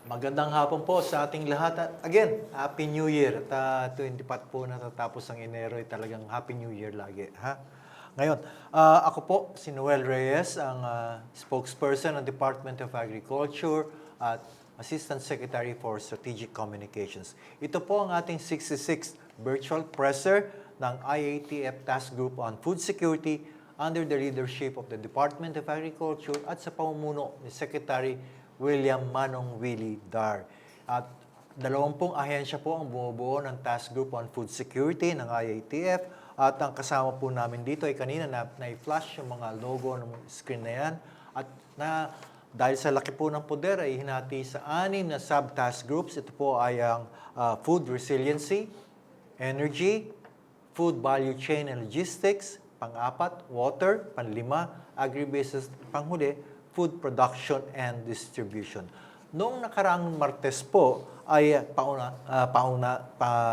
Magandang hapon po sa ating lahat. At again, Happy New Year. At 24 po natatapos ang Enero, ay talagang Happy New Year lagi. Ha? Ngayon, ako po, si Noel Reyes, ang spokesperson ng Department of Agriculture at Assistant Secretary for Strategic Communications. Ito po ang ating 66th virtual presser ng IATF Task Group on Food Security under the leadership of the Department of Agriculture at sa pamumuno ni Secretary William Manong Willie Dar. At 20 ahensya po ang bumubuo ng Task Group on Food Security ng IATF. At ang kasama po namin dito ay kanina na-flash yung mga logo ng screen na yan. At dahil sa laki po ng poder ay hinati sa 6 na sub-task groups. Ito po ay ang Food Resiliency, Energy, Food Value Chain and Logistics, pang-4, Water, pang-5, Agribusiness, panghuli, Food Production and Distribution. Noong nakaraang Martes po ay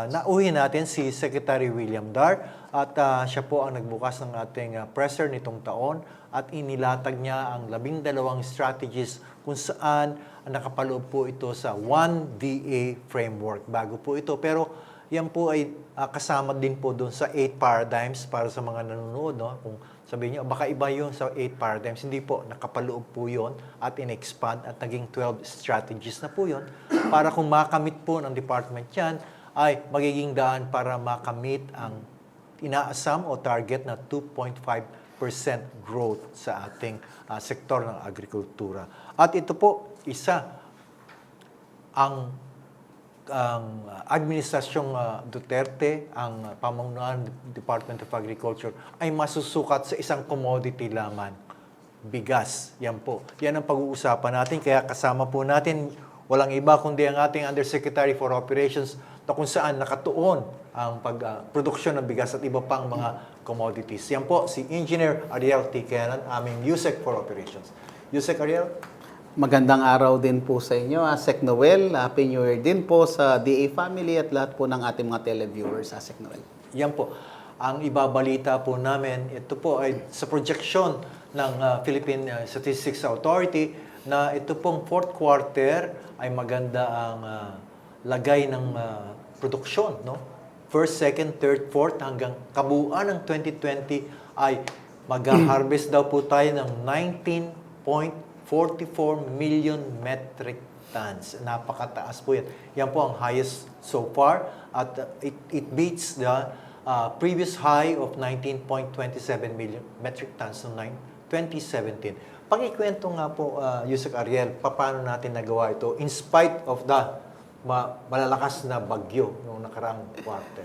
nauhin natin si Secretary William Dar at siya po ang nagbukas ng ating presser nitong taon at inilatag niya ang 12 strategies kung saan nakapaloob po ito sa 1DA framework. Bago po ito, pero yan po ay kasama din po doon sa 8 paradigms para sa mga nanonood. No? Kung sabihin nyo, baka iba yun sa 8 paradigms. Hindi po, nakapaloob po yun at in-expand at naging 12 strategies na po yun para kung makamit po ng department yan, ay magiging daan para makamit ang inaasam o target na 2.5% growth sa ating sektor ng agrikultura. At ito po, isa ang Administrasyong Duterte, ang pamunuan ng Department of Agriculture, ay masusukat sa isang commodity lamang, bigas. Yan po. Yan ang pag-uusapan natin. Kaya kasama po natin, walang iba kundi ang ating Undersecretary for Operations na kung saan nakatuon ang pagproduksyon ng bigas at iba pang mga commodities. Yan po, si Engineer Ariel T. Kenan, aming USEC for Operations. USEC Ariel? Magandang araw din po sa inyo, Sec Noel. Happy New Year din po sa DA family at lahat po ng ating mga televiewers, Sec Noel. Yan po. Ang ibabalita po namin, ito po ay sa projection ng Philippine Statistics Authority na ito pong fourth quarter ay maganda ang lagay ng produksyon. No? First, second, third, fourth hanggang kabuuan ng 2020 ay mag-harvest daw po tayo ng 19.44 million metric tons. Napakataas po yan. Yan po ang highest so far at it beats the previous high of 19.27 million metric tons noong 2017. Pakikwento nga po, Yusek Ariel, paano natin nagawa ito in spite of the malalakas na bagyo noong nakaraang quarter?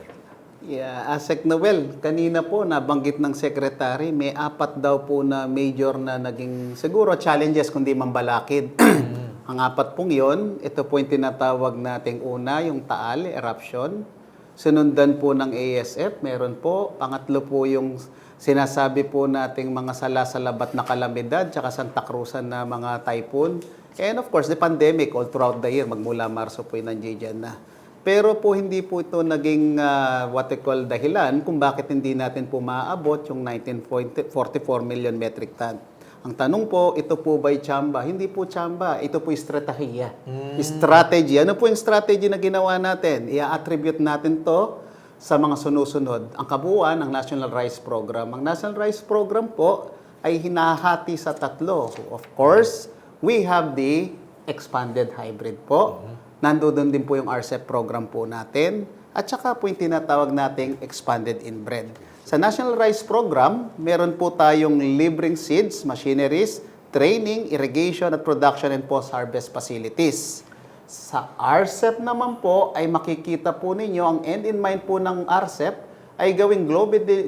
Yeah, Sec Noel, kanina po nabanggit ng Secretary, may 4 daw po na major na naging siguro challenges kundi mambalakid. Ang 4 pong yon, ito po yung tinatawag nating una, yung Taal, eruption. Sinundan po ng ASF, meron po. Pangatlo po yung sinasabi po nating mga salasalabat na kalamidad, tsaka Santa Cruzan na mga typhoon. And of course, the pandemic all throughout the year, magmula Marso po yung nandiyan na. Pero po hindi po ito naging what we call dahilan kung bakit hindi natin po maaabot yung 19.44 million metric ton. Ang tanong po, ito po ba'y tsamba? Hindi po tsamba. Ito po estratehiya. Strategy. Ano po yung strategy na ginawa natin? I-attribute natin to sa mga sunusunod. Ang kabuuan ng National Rice Program. Ang National Rice Program po ay hinahati sa 3. Of course, we have the expanded hybrid po. Nandoon din po yung RCEP program po natin at saka po yung tinatawag nating expanded inbred. Sa National Rice Program, meron po tayong libreng seeds, machineries, training, irrigation at production and post-harvest facilities. Sa RCEP naman po ay makikita po ninyo ang end in mind po ng RCEP ay gawing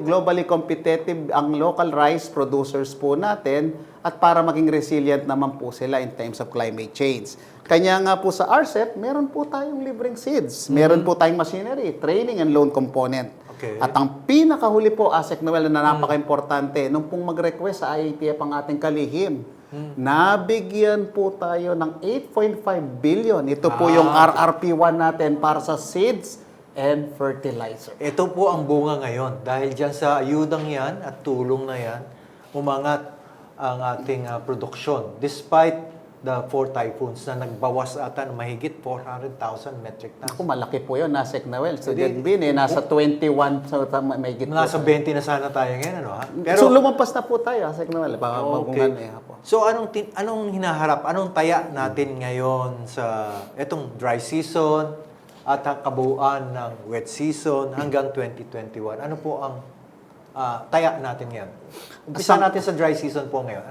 globally competitive ang local rice producers po natin at para maging resilient naman po sila in times of climate change. Kanya nga po sa RCEP, meron po tayong libreng seeds, meron po tayong machinery, training and loan component. Okay. At ang pinakahuli po, Sec Noel, na napaka-importante, nung pong mag-request sa IATF ang ating kalihim, nabigyan po tayo ng 8.5 billion. Ito po yung RRP1 natin para sa seeds and fertilizer. Ito po ang bunga ngayon. Dahil dyan sa ayudang yan at tulong na yan, umangat ang ating produksyon despite the 4 typhoons na nagbawas ata ng mahigit 400,000 metric tons. Ako, malaki po yun, Asek Noel. So, Hindi. nasa 21, so may git po. Nasa 20 na sana tayo ngayon, ano ha? So, lumampas na po tayo, Asek Noel. Okay. So anong hinaharap? Anong taya natin ngayon sa etong dry season at ang kabuuan ng wet season hanggang 2021? Ano po ang taya natin ngayon? Umpisa natin sa dry season po ngayon.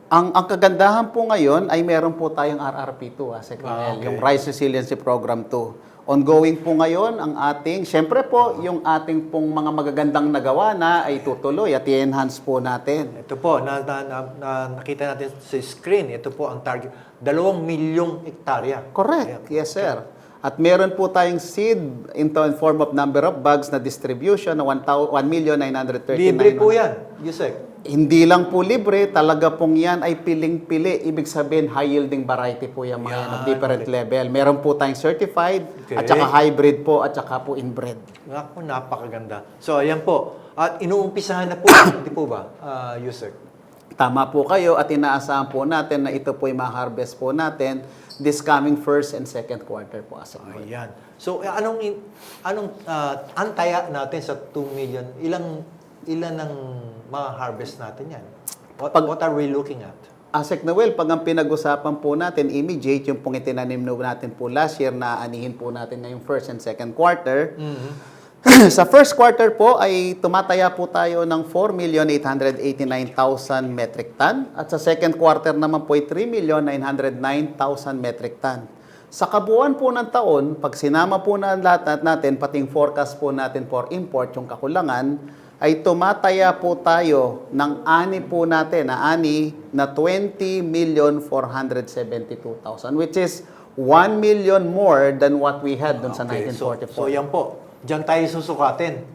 Ang kagandahan po ngayon ay meron po tayong RRP2, Asek Noel, okay. yung Rice Resiliency Program 2. Ongoing po ngayon ang ating, syempre po, yung ating pong mga magagandang nagawa na ay tutuloy at i-enhance po natin. Ito po, nakita natin sa screen, ito po ang target, 2 milyong hektarya. Correct, yes sir. At meron po tayong seed in form of number of bags na distribution na 1,939,000. Libre po yan, Yusek. Hindi lang po libre, talaga pong yan ay piling-pili. Ibig sabihin, high-yielding variety po yung mga yan, of different level. Meron po tayong certified, at saka hybrid po, at saka po inbred. Naku, napakaganda. So, ayan po. At inuumpisahan na po, hindi po ba, Yusek? Tama po kayo at inaasahan po natin na ito po yung ma-harvest po natin this coming first and second quarter po. Ayan. So, anong antaya natin sa 2 million? Ilan ang ma-harvest natin yan? What are we looking at? Asek Noel, pag ang pinag-usapan po natin, immediate yung pong itinanim natin po last year na anihin po natin ngayong first and second quarter. Sa first quarter po ay tumataya po tayo ng 4,889,000 metric ton at sa second quarter naman po ay 3,909,000 metric ton. Sa kabuuan po ng taon, pag sinama po na lahat natin, pating forecast po natin for import, yung kakulangan, ay tumataya po tayo ng ani po natin, na 20,472,000, which is 1 million more than what we had dun sa 1944. So yan po. Diyan tayo susukatin.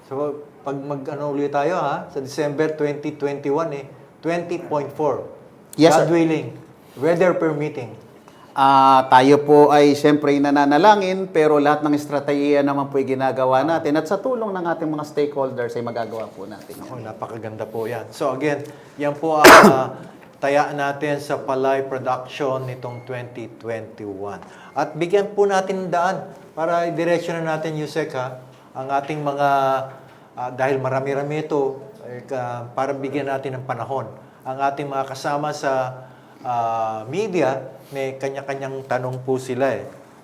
So, pag ulit tayo sa December 2021 20.4. Yes, God sir. willing, weather permitting. Tayo po ay siyempre nananalangin, pero lahat ng estratehiya naman po ay ginagawa natin at sa tulong ng ating mga stakeholders ay magagawa po natin. Ako, napakaganda po yan. So again, yan po ang taya natin sa palay production nitong 2021. At bigyan po natin ng daan para i-direction na natin, Yusek, ang ating mga, dahil marami-rami ito, para bigyan natin ng panahon. Ang ating mga kasama sa media, may kanya-kanyang tanong po sila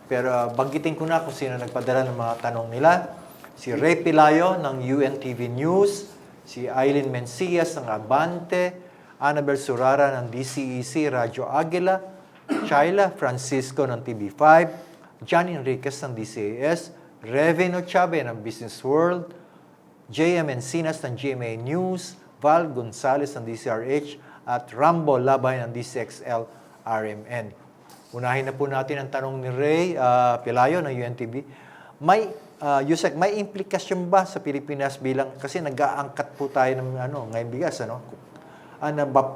Pero banggitin ko na kung sino nagpadala ng mga tanong nila. Si Ray Pilayo ng UNTV News, si Aileen Mencias ng Abante, Annabel Surara ng DCEC Radyo Aguila, Shaila Francisco ng TV5, John Enriquez ng DCAS, Reveno Chabe ng Business World, JM Encinas ng GMA News, Val Gonzalez ng DCRH, at Rambo Labay ng DCXL RMN. Unahin na po natin ang tanong ni Ray Pilayo ng UNTV. Yusek, may implikasyon ba sa Pilipinas bilang, kasi nag-aangkat po tayo ng ngayon bigas,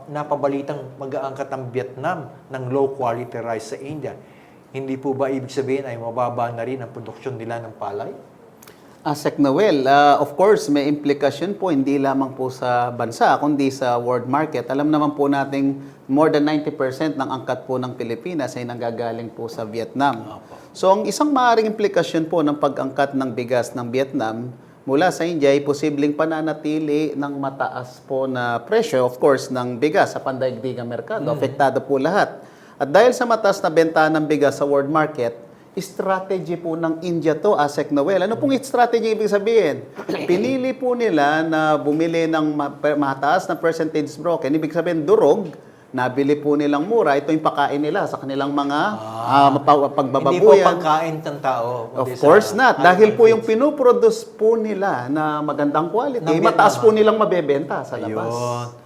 napabalitang mag-aangkat ang Vietnam ng low quality rice sa India. Hindi po ba ibig sabihin ay mababa na rin ang produksyon nila ng palay? Asek Noel, of course, may implikasyon po hindi lamang po sa bansa, kundi sa world market. Alam naman po nating more than 90% ng angkat po ng Pilipinas ay nanggagaling po sa Vietnam. So, ang isang maaaring implikasyon po ng pag-angkat ng bigas ng Vietnam mula sa India ay posibleng pananatili ng mataas po na presyo, of course, ng bigas sa pandaigdigang merkado. Apektado po lahat. At dahil sa mataas na benta ng bigas sa world market, strategy po ng India to, Asek Noel. Ano pong strategy ibig sabihin? Pinili po nila na bumili ng mataas na percentage broken. Ibig sabihin, durog, nabili po nilang mura. Ito yung pakain nila sa kanilang mga pagbababuyan. Hindi po pagkain ng tao. Of course not. Dahil po yung pinuproduce po nila na magandang quality, mataas po nilang mabebenta sa labas.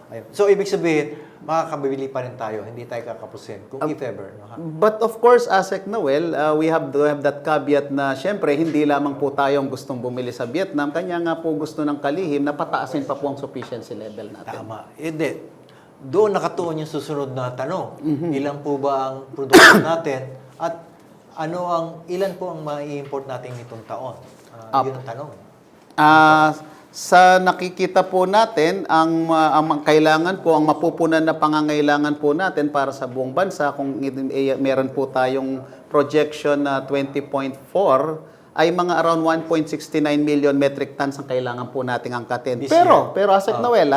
Ayun. So, ibig sabihin, makakabili pa rin tayo, hindi tayo kakapusin, kung if ever. But of course, Asek Noel, we have to have that caveat na syempre, hindi lamang po tayong gustong bumili sa Vietnam, kanya nga po gusto ng kalihim na pataasin pa po ang sufficiency level natin. Tama. Hindi. Doon nakatuon yung susunod na tanong. Ilan po ba ang production natin at ilan po ang mai-import natin nitong taon? Yun ang tanong. Sa nakikita po natin, ang kailangan po, ang mapupunan na pangangailangan po natin para sa buong bansa, kung meron po tayong projection na 20.4, ay mga around 1.69 million metric tons ang kailangan po nating angkatin. Pero Asek Noel,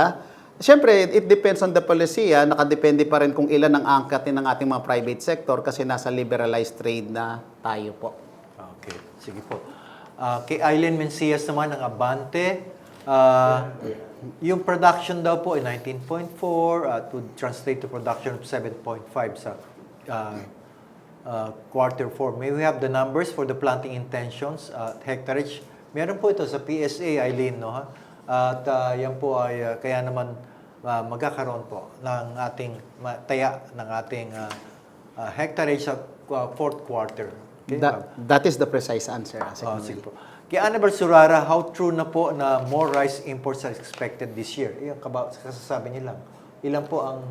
siyempre, it depends on the policy. Nakadepende pa rin kung ilan ang angkatin ng ating mga private sector kasi nasa liberalized trade na tayo po. Okay, sige po. Kay Eileen Mencias naman ng Abante, yung production daw po ay 19.4 would translate to production of 7.5 sa quarter 4. May we have the numbers for the planting intentions at hectareage? Meron po ito sa PSA, Eileen, no? At yan po ay kaya naman magkakaroon po ng ating taya ng ating hectareage sa fourth quarter. Okay? That is the precise answer. Sige po. Kay Annabel Surara, how true na po na more rice imports are expected this year? Yung kasasabi niyo lang. Ilan po ang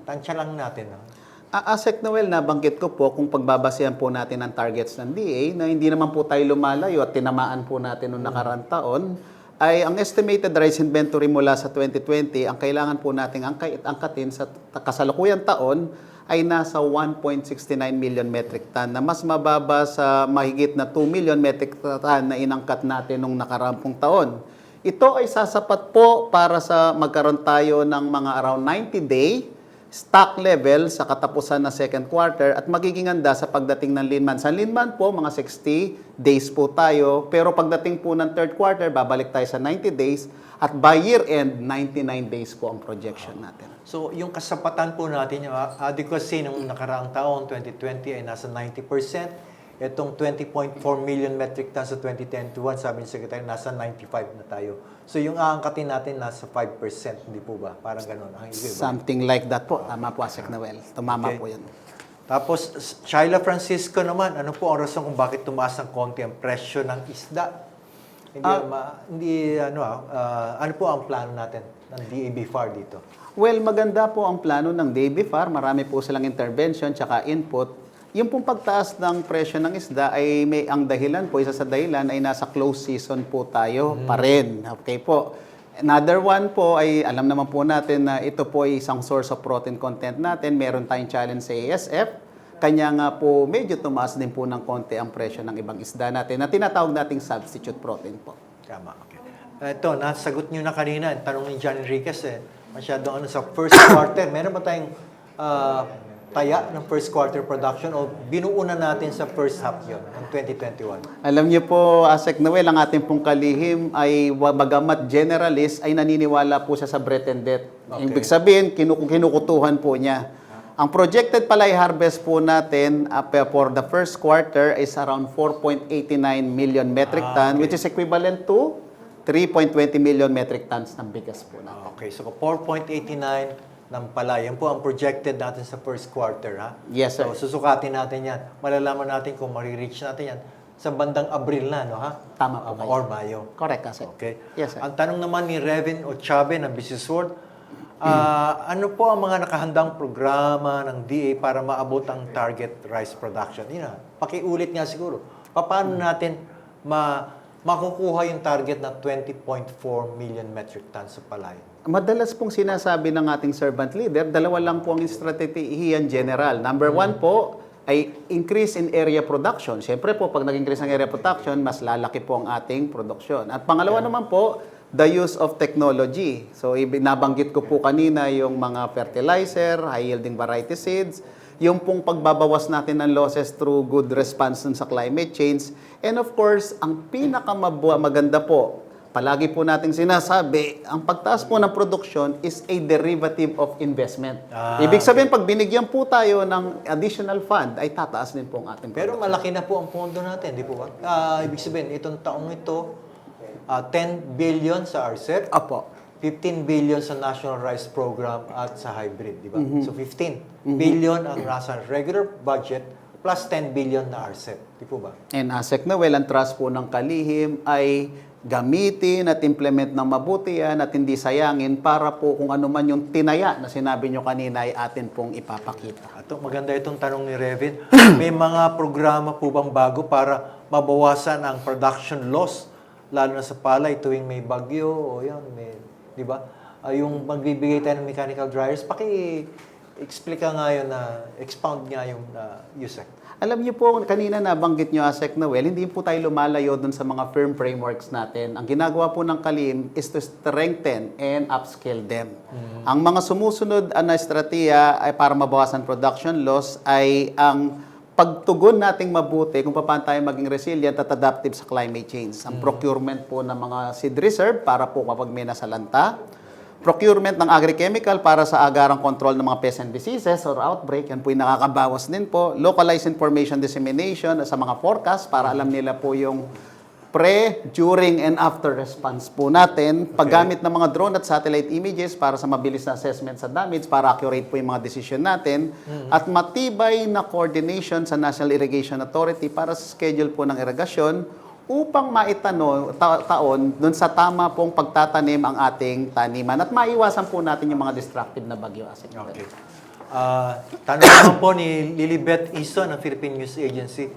tansya lang natin. No? Asek Noel, nabanggit ko po kung pagbabasehan po natin ang targets ng DA na hindi naman po tayo lumalayo at tinamaan po natin noong nakaraang taon, ay ang estimated rice inventory mula sa 2020, ang kailangan po nating angkatin sa kasalukuyang taon ay nasa 1.69 million metric ton na mas mababa sa mahigit na 2 million metric ton na inangkat natin nung nakarampung taon. Ito ay sasapat po para sa magkaroon tayo ng mga around 90-day stock level sa katapusan ng second quarter at magiging handa sa pagdating ng lean month. Sa lean month po, mga 60 days po tayo. Pero pagdating po ng third quarter, babalik tayo sa 90 days. At by year-end, 99 days po ang projection natin. So, yung kasapatan po natin, yung adequacy nung nakaraang taon, 2020, ay nasa 90%. Itong 20.4 million metric tons sa 2010-1, sabi ni Secretary, nasa 95 na tayo. So, yung aangkatin natin, nasa 5%, hindi po ba? Parang gano'n. Something like that po. Tama po, Asek Noel. Tumama po yan. Tapos, Shaila Francisco naman, ano po ang rason kung bakit tumaas ng konti ang presyo ng isda? Ano po ang plano natin ng DAB FAR dito? Well, maganda po ang plano ng DAB FAR. Marami po silang intervention tsaka input. Yung pong pagtaas ng presyo ng isda ay ang dahilan po, isa sa dahilan ay nasa close season po tayo pa rin. Okay po. Another one po ay alam naman po natin na ito po ay isang source of protein content natin. Meron tayong challenge sa ASF. Kanya nga po medyo tumaas din po ng konti ang presyo ng ibang isda natin na tinatawag nating substitute protein po. Tama, okay. Ito, nasagot nyo na kanina, tanong ni John Enriquez masyado sa first quarter. Meron ba tayong taya ng first quarter production o binuo na natin sa first half yun, ng 2021? Alam niyo po, Asek Noel, ang ating pong kalihim ay bagamat generalist ay naniniwala po siya sa breadth and depth. Okay. Ibig sabihin, kinukutuhan po niya. Ang projected palay harvest po natin for the first quarter is around 4.89 million metric ton, which is equivalent to 3.20 million metric tons ng bigas po natin. Okay, so 4.89 ng palay. Yan po ang projected natin sa first quarter, ha? Yes, sir. So, susukatin natin yan. Malalaman natin kung marireach natin yan sa bandang Abril na, no, ha? Tama po kayo. Or Mayo. Correct, Asek. Okay. Yes, sir. Ang tanong naman ni Revin Ochabe ng Business World, ano po ang mga nakahandang programa ng DA para maabot ang target rice production? Pakiulit nga siguro. Paano natin makukuha yung target na 20.4 million metric tons sa palay? Madalas pong sinasabi ng ating servant leader, dalawa lang po ang strategiyan general. Number one po ay increase in area production. Siyempre po, pag nag-increase ang area production, mas lalaki po ang ating production. At pangalawa naman po, the use of technology. So, nabanggit ko po kanina yung mga fertilizer, high-yielding variety seeds, yung pong pagbabawas natin ng losses through good response sa climate change. And of course, ang pinakamaganda po, palagi po nating sinasabi, ang pagtaas po ng production is a derivative of investment. Ibig sabihin, pag binigyan po tayo ng additional fund, ay tataas din po ang ating production. Pero malaki na po ang pondo natin, di po ba? Ibig sabihin, itong taong ito, 10 billion sa RCEP, Apo. 15 billion sa National Rice Program at sa hybrid, di ba? So 15 billion ang nasa regular budget plus 10 billion na RCEP, di po ba? And Asek Noel, ang trust po ng kalihim ay gamitin at implement ng mabuti yan at hindi sayangin para po kung ano man yung tinaya na sinabi nyo kanina ay atin pong ipapakita. Maganda itong tanong ni Revin. May mga programa po bang bago para mabawasan ang production loss lalo na sa palay tuwing may bagyo o yan, may, di ba? Yung magbibigay tayo ng mechanical dryers, explain nga yun na, expound nga yung Yusek. Alam niyo po, kanina nabanggit niyo, Asek Noel, hindi po tayo lumalayo dun sa mga firm frameworks natin. Ang ginagawa po ng Kalihim is to strengthen and upscale them. Ang mga sumusunod na estratiya ay para mabawasan production loss ay ang pagtugon nating mabuti kung paano tayo maging resilient at adaptive sa climate change. Ang procurement po ng mga seed reserve para po kapag may nasalanta, procurement ng agri-chemical para sa agarang control ng mga pests and diseases or outbreak, yan po yung nakakabawas din po. Localized information dissemination sa mga forecast para alam nila po yung pre, during, and after response po natin. Paggamit ng mga drone at satellite images para sa mabilis na assessment sa damage, para accurate po yung mga decision natin. At matibay na coordination sa National Irrigation Authority para sa schedule po ng irigasyon upang taon dun sa tama pong pagtatanim ang ating taniman at maiwasan po natin yung mga destructive na bagyo. Okay. Tanong naman po ni Lilibet Ison ng Philippine News Agency.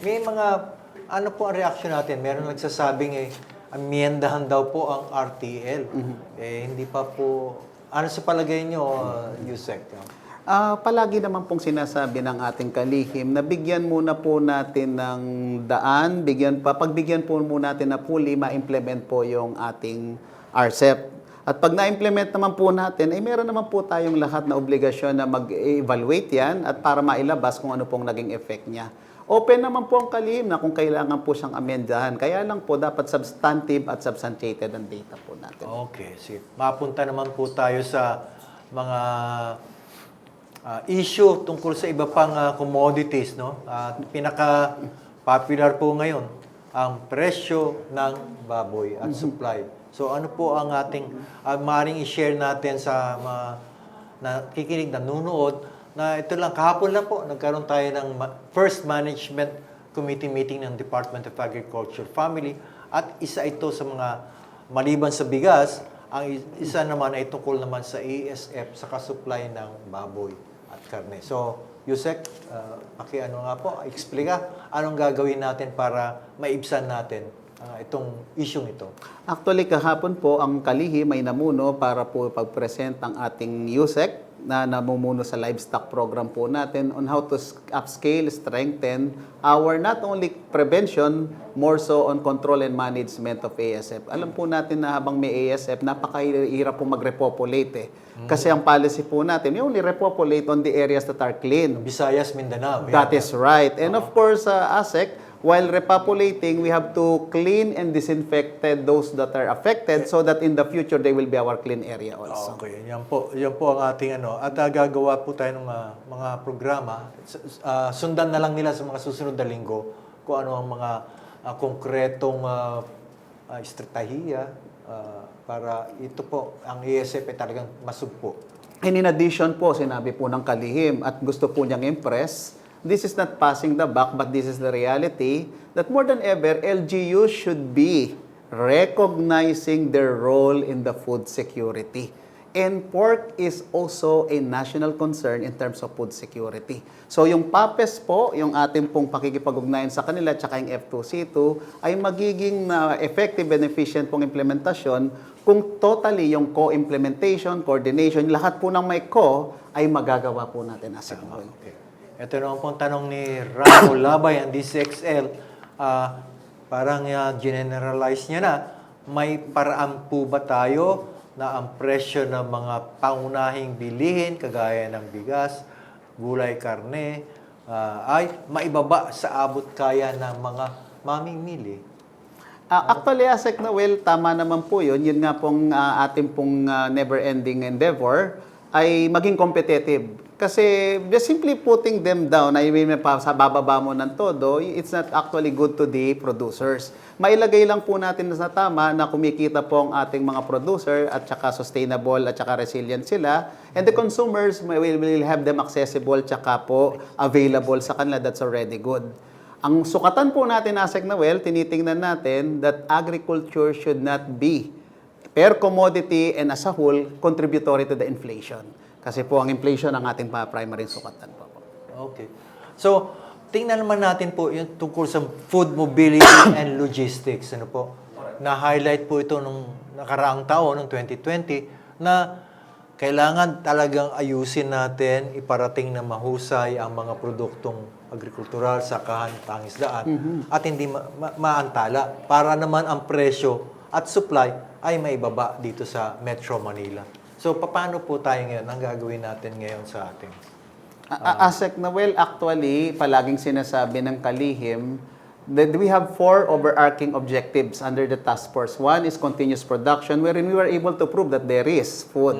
May mga, ano po ang reaction natin? Meron nagsasabing amiyendahan daw po ang RTL. Hindi pa po, ano sa palagay nyo, Yusek? Palagi naman pong sinasabi ng ating Kalihim na bigyan muna po natin ng daan, pagbigyan po muna natin na fully ma-implement po yung ating RCEP. At pag na-implement naman po natin, ay meron naman po tayong lahat na obligasyon na mag-evaluate yan at para mailabas kung ano pong naging effect niya. Open naman po ang Kalihim na kung kailangan po siyang amendahan. Kaya lang po dapat substantive at substantiated ang data po natin. Okay, sige. Mapunta naman po tayo sa mga issue tungkol sa iba pang commodities, no? Pinaka-popular po ngayon ang presyo ng baboy at supply. So ano po ang ating maaaring i-share natin sa mga nakikinig, nanonood, na ito lang, kahapon lang po, nagkaroon tayo ng first management committee meeting ng Department of Agriculture Family at isa ito sa mga maliban sa bigas, ang isa naman ay tungkol naman sa ASF sa kasupply ng baboy at karne. So, Yusek, ano nga po, explika, anong gagawin natin para maibsan natin itong isyong ito? Actually, kahapon po, ang Kalihim ay namuno para po pag-present ang ating Yusek na namumuno sa livestock program po natin on how to upscale, strengthen our not only prevention, more so on control and management of ASF. Alam po natin na habang may ASF, napakahirap po mag-repopulate. Kasi ang policy po natin, we only repopulate on the areas that are clean. Visayas, Mindanao. That is right. And of course, ASEC, while repopulating, we have to clean and disinfect those that are affected so that in the future, they will be our clean area also. Okay, yan po ang ating ano. At gagawa po tayo ng mga programa. Sundan na lang nila sa mga susunod na linggo kung ano ang mga konkretong estratehiya para ito po, ang ASF ay talagang masugpo. And in addition po, sinabi po ng Kalihim at gusto po niyang impress, this is not passing the buck, but this is the reality that more than ever, LGUs should be recognizing their role in the food security. And pork is also a national concern in terms of food security. So yung PAPES po, yung ating pong pakikipag-ugnayan sa kanila, tsaka yung F2C2, ay magiging effective and efficient pong implementasyon kung totally yung co-implementation, coordination, lahat po ng may co ay magagawa po natin as a whole. Okay. Ito naman pong tanong ni Ramo Labay, ang DCXL, parang generalize niya na, may paraan po ba tayo na ang presyo ng mga pangunahing bilihin, kagaya ng bigas, gulay, karne, ay maibaba sa abot kaya ng mga mamimili? Actually, Asek Noel, tama naman po yun. Yun nga pong ating pong never-ending endeavor ay maging competitive. Kasi just simply putting them down, ay sa bababa mo ng todo, it's not actually good to the producers. Mailagay lang po natin sa tama na kumikita po ang ating mga producer at saka sustainable at saka resilient sila. And the consumers will have them accessible tsaka po available sa kanila. That's already good. Ang sukatan po natin, Asek Noel, tinitingnan natin that agriculture should not be per commodity and as a whole contributory to the inflation. Kasi po ang inflation ang ating primary sukatan po. Okay. So, tingnan naman natin po yung tungkol sa food mobility and logistics. Ano po? na-highlight po ito nung nakaraang taon, noong 2020, na kailangan talagang ayusin natin, iparating na mahusay ang mga produktong agrikultural, sakahan, pangisdaan, at hindi maantala para naman ang presyo at supply ay maibaba dito sa Metro Manila. So, paano po tayo ngayon? Ang gagawin natin ngayon sa ating? Asek Noel, actually, palaging sinasabi ng kalihim that we have 4 overarching objectives under the task force. One is continuous production, wherein we were able to prove that there is food.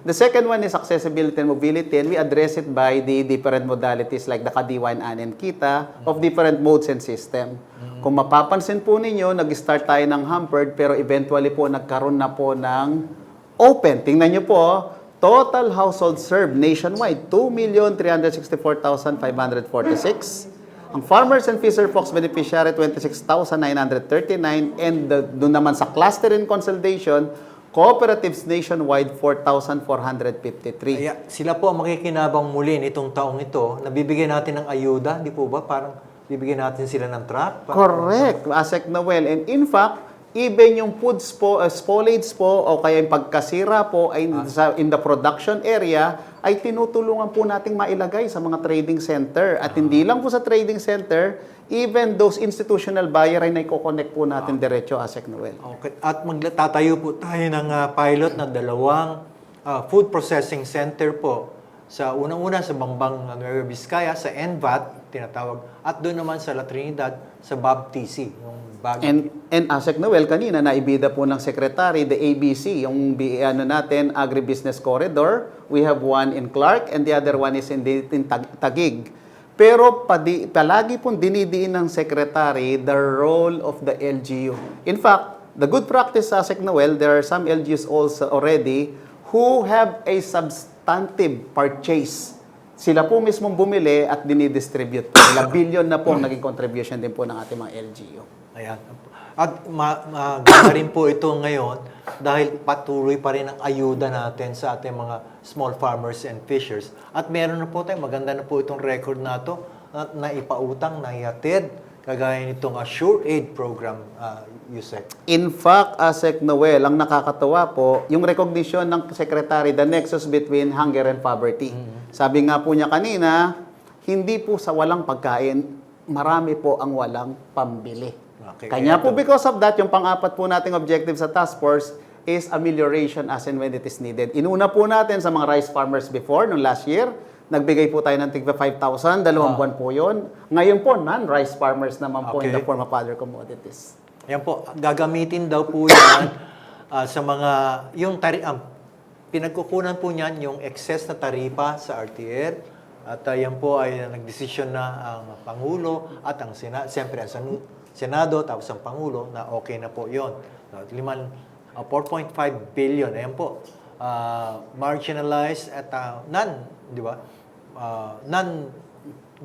The second one is accessibility and mobility, and we address it by the different modalities like the Kadiwa and Kita of different modes and system. Kung mapapansin po ninyo, nag-start tayo ng hampered, pero eventually po nagkaroon na po ng open. Tingnan nyo po, total household served nationwide, 2,364,546. Ang farmers and fisher folks beneficiary, 26,939. And doon naman sa cluster and consolidation, cooperatives nationwide, 4,453. Kaya sila po ang makikinabang muli nitong taong ito. Nabibigyan natin ng ayuda, di po ba? Parang bibigyan natin sila ng truck. Correct, Asek Noel. And in fact, even yung foods po, spoilage po, o kaya yung pagkasira po ay in the production area, ay tinutulungan po nating mailagay sa mga trading center. At hindi lang po sa trading center, even those institutional buyer ay naiko-connect po natin diretso, Asek Noel. Okay. At magtatayo po tayo ng pilot na 2 food processing center po. Sa unang-una sa Bambang Nueva Vizcaya, sa NVAT, tinatawag. At doon naman sa La Trinidad, sa BABTC, yung bagong. And Asek Noel, kanina naibida po ng Secretary, the ABC, yung natin, Agribusiness Corridor. We have one in Clark and the other one is in Taguig. Pero palagi pong dinidiin ng Secretary the role of the LGU. In fact, the good practice, Asek Noel, there are some LGUs also already who have a substantive purchase. Sila po mismong bumili at dinidistribute. Ilang billion na po ang naging contribution din po ng ating mga LGU. Ayan. At maganda rin po ito ngayon dahil patuloy pa rin ang ayuda natin sa ating mga small farmers and fishers. At meron na po tayo, maganda na po itong record na ito na ipautang, na ihatid, kagaya nitong Assure Aid program, Yusek. In fact, Asek Noel, ang nakakatawa po, yung recognition ng Secretary, the nexus between hunger and poverty. Sabi nga po niya kanina, hindi po sa walang pagkain, marami po ang walang pambili. Okay, Kanya po because of that, yung pang-apat po nating objective sa task force is amelioration as and when it is needed. Inuna po natin sa mga rice farmers before, noong last year, nagbigay po tayo ng tigpa 5,000, 2 buwan po yun. Ngayon po, non-rice farmers naman po in the form of other commodities. Yan po, gagamitin daw po yan sa mga, pinagkukunan po niyan yung excess na taripa sa RTR. At yan po ay nagdesisyon na ang Pangulo at ang siyempre ang Senado, tapos ang Pangulo, na okay na po yun. 4.5 billion, ayan po, marginalized at di ba?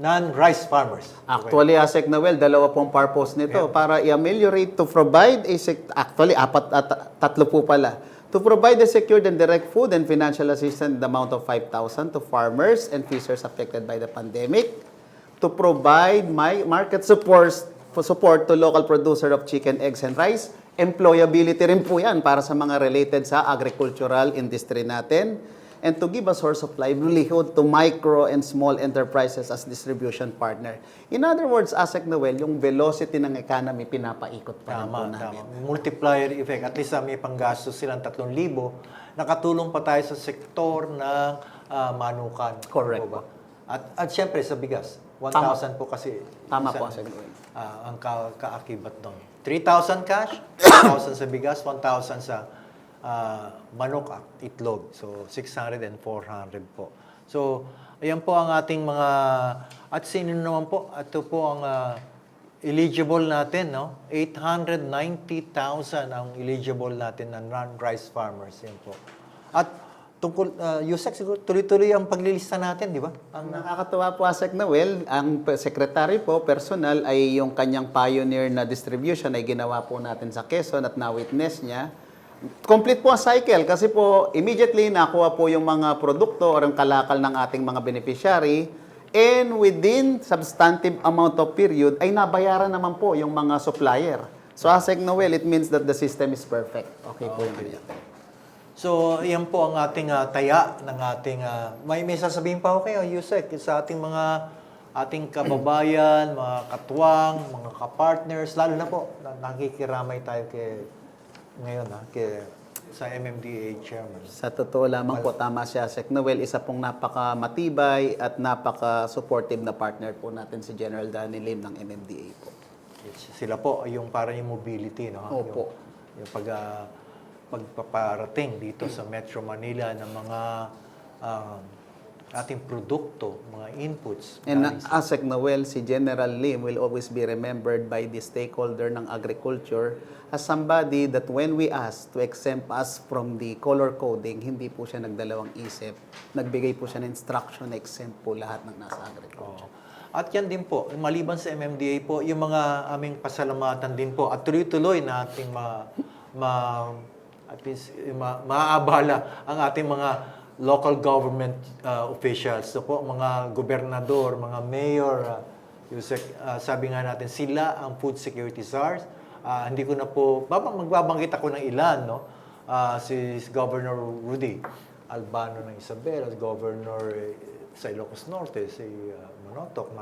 Non-rice farmers. Actually, Asek Noel, 2 pong purpose nito para i-ameliorate to provide tatlo po pala. To provide a secured and direct food and financial assistance in the amount of 5,000 to farmers and fishers affected by the pandemic. To provide market support to local producer of chicken, eggs, and rice. Employability rin po yan para sa mga related sa agricultural industry natin. And to give a source of livelihood to micro and small enterprises as distribution partner. In other words, Asek Noel, yung velocity ng economy pinapaikot pa rin po namin. Multiplier effect. At least may panggastos silang 3,000. Nakatulong pa tayo sa sektor ng manukan. Correct. Ba? At syempre sa bigas. 1,000 po kasi. Tama po, Asek Noel. Ang kaakibat doon. 3,000 cash, 1,000 sa bigas, 1,000 sa manok at itlog. So, 600 and 400 po. So, ayan po ang ating mga, at sino naman po, ito po ang eligible natin, no? 890,000 ang eligible natin na non-rice farmers. Yan po. At tungkol, Yusek, siguro tuloy-tuloy ang paglilista natin, di ba? Ang nakakatawa po, Asek Noel, ang secretary po, personal, ay yung kanyang pioneer na distribution ay ginawa po natin sa Quezon at na-witness niya. Complete po ang cycle kasi po immediately nakuha po yung mga produkto o yung kalakal ng ating mga beneficiary and within substantive amount of period ay nabayaran naman po yung mga supplier. So ASEC Noel, it means that the system is perfect. Okay po yun. So, yan po ang ating taya ng ating... may sasabihin pa ako kayo, Yusek, sa ating kababayan, mga katuwang, mga kapartners, lalo na po, nakikiramay tayo ngayon sa MMDA chairman. Sa totoo lamang po, tama siya. ASEC Noel, isa pong napaka-matibay at napaka-supportive na partner po natin si General Danny Lim ng MMDA po. Sila po, yung parang yung mobility, no? Opo. Yung pagpaparating dito sa Metro Manila ng mga ating produkto, mga inputs. And ASEC Noel, si General Lim will always be remembered by the stakeholder ng agriculture as somebody that when we asked to exempt us from the color coding, hindi po siya nagdalawang isip. Nagbigay po siya ng instruction na exempt po lahat ng nasa agriculture. At yan din po, maliban sa MMDA po, yung mga aming pasalamatan din po at tuloy-tuloy na ating maaabala ang ating mga local government officials. So po, mga gobernador, mga mayor, sabi nga natin, sila ang food security czars. Hindi ko na po, magbabanggit ako ng ilan, no? Si Governor Rudy Albano ng Isabela, Governor sa Ilocos Norte, si Monotoc,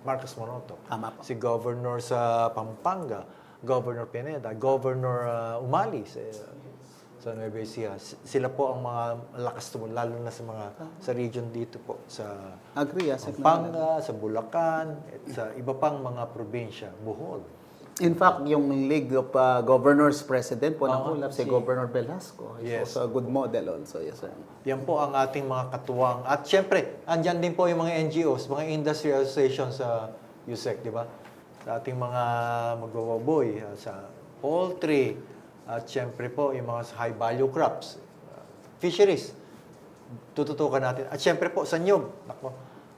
Marcos Monotoc. Tama po. Si Governor sa Pampanga, Governor Pineda, Governor Umali sa Nueva Ecija. Sila po ang mga lakas tumulong, lalo na sa region dito po, sa Pampanga, sa Bulacan, at sa iba pang mga probinsya, Bohol. In fact, yung League of Governors President po nakulap, si Governor Velasco. He's also a good model also. Yes, sir. Yan po ang ating mga katuwang. At syempre, andyan din po yung mga NGOs, mga industry associations sa USEC, di ba? Sa ating mga magbababoy, sa poultry, at syempre po yung mga high value crops, fisheries, tututukan natin. At syempre po sa nyug,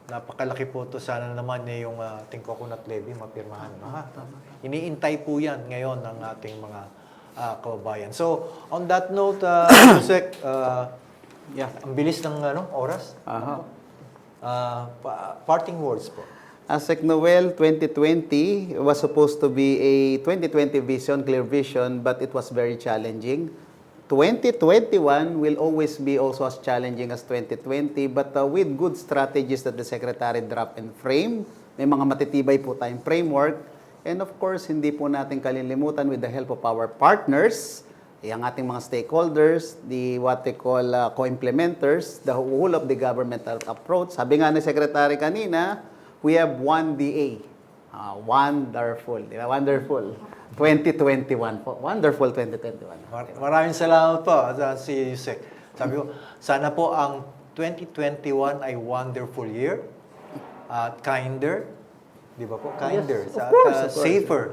napakalaki po ito. Sana naman yung ating coconut levy mapirmahan. Iniintay po yan ngayon ng ating mga kababayan. So, on that note, Yusek, ang bilis ng oras. Parting words po. ASEC Noel 2020 was supposed to be a 2020 vision, clear vision, but it was very challenging. 2021 will always be also as challenging as 2020, but with good strategies that the Secretary dropped and frame, may mga matitibay po tayong framework. And of course, hindi po natin kalilimutan with the help of our partners, ang ating mga stakeholders, the what we call co-implementers, the whole of the governmental approach. Sabi nga ni Secretary kanina, we have one DA. Wonderful. Di ba? Wonderful. 2021 po. Wonderful 2021. Maraming salamat po si Yusek. Sabi ko, sana po ang 2021 ay wonderful year at kinder. Di ba po? Kinder. Yes, of course. Safer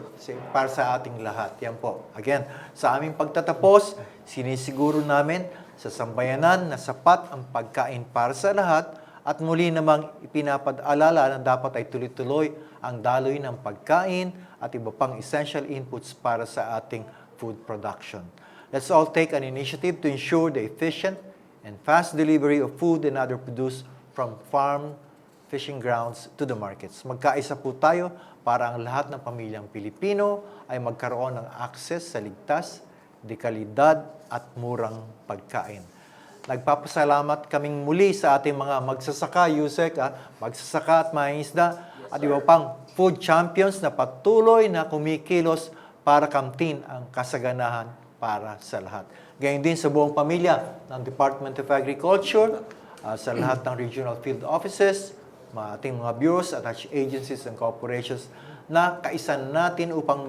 para sa ating lahat. Yan po. Again, sa aming pagtatapos, sinisiguro namin sa sambayanan na sapat ang pagkain para sa lahat at muli namang ipinapaalala na dapat ay tuloy-tuloy ang daloy ng pagkain at iba pang essential inputs para sa ating food production. Let's all take an initiative to ensure the efficient and fast delivery of food and other produce from farm, fishing grounds to the markets. Magkaisa po tayo para ang lahat ng pamilyang Pilipino ay magkaroon ng access sa ligtas, dekalidad at murang pagkain. Nagpapasalamat kaming muli sa ating mga magsasaka, Yusek, magsasaka at mangingisda, at iba pang food champions na patuloy na kumikilos para kamtin ang kasaganahan para sa lahat. Gayon din sa buong pamilya ng Department of Agriculture, sa lahat ng regional field offices, ating mga bureaus, attached agencies and corporations na kaisan natin upang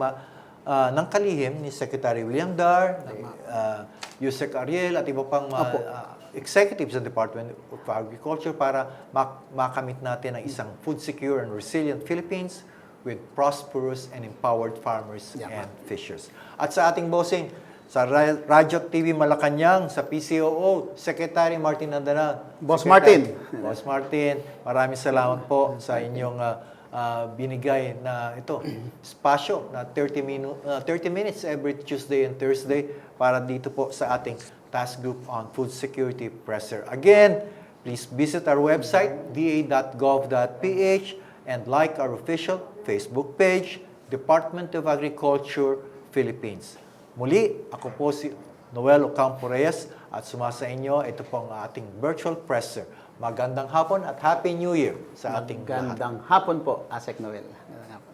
ng kalihim ni Secretary William Dar, Yusek Ariel at iba pang executives ng Department of Agriculture para makamit natin ang isang food secure and resilient Philippines with prosperous and empowered farmers and fishers. At sa ating bossing, sa Radyo TV Malacanang, sa PCOO, Secretary Martin Andanag. Boss Martin, maraming salamat po sa inyong binigay na espasyo na 30 minutes every Tuesday and Thursday para dito po sa ating task group on food security presser. Again, please visit our website, da.gov.ph, and like our official Facebook page, Department of Agriculture Philippines. Muli, ako po si Noel Ocampo Reyes at sumasa inyo. Ito po ang ating virtual presser. Magandang hapon at Happy New Year sa ating lahat. Gandang hapon po, Asek Noel. Gandang hapon.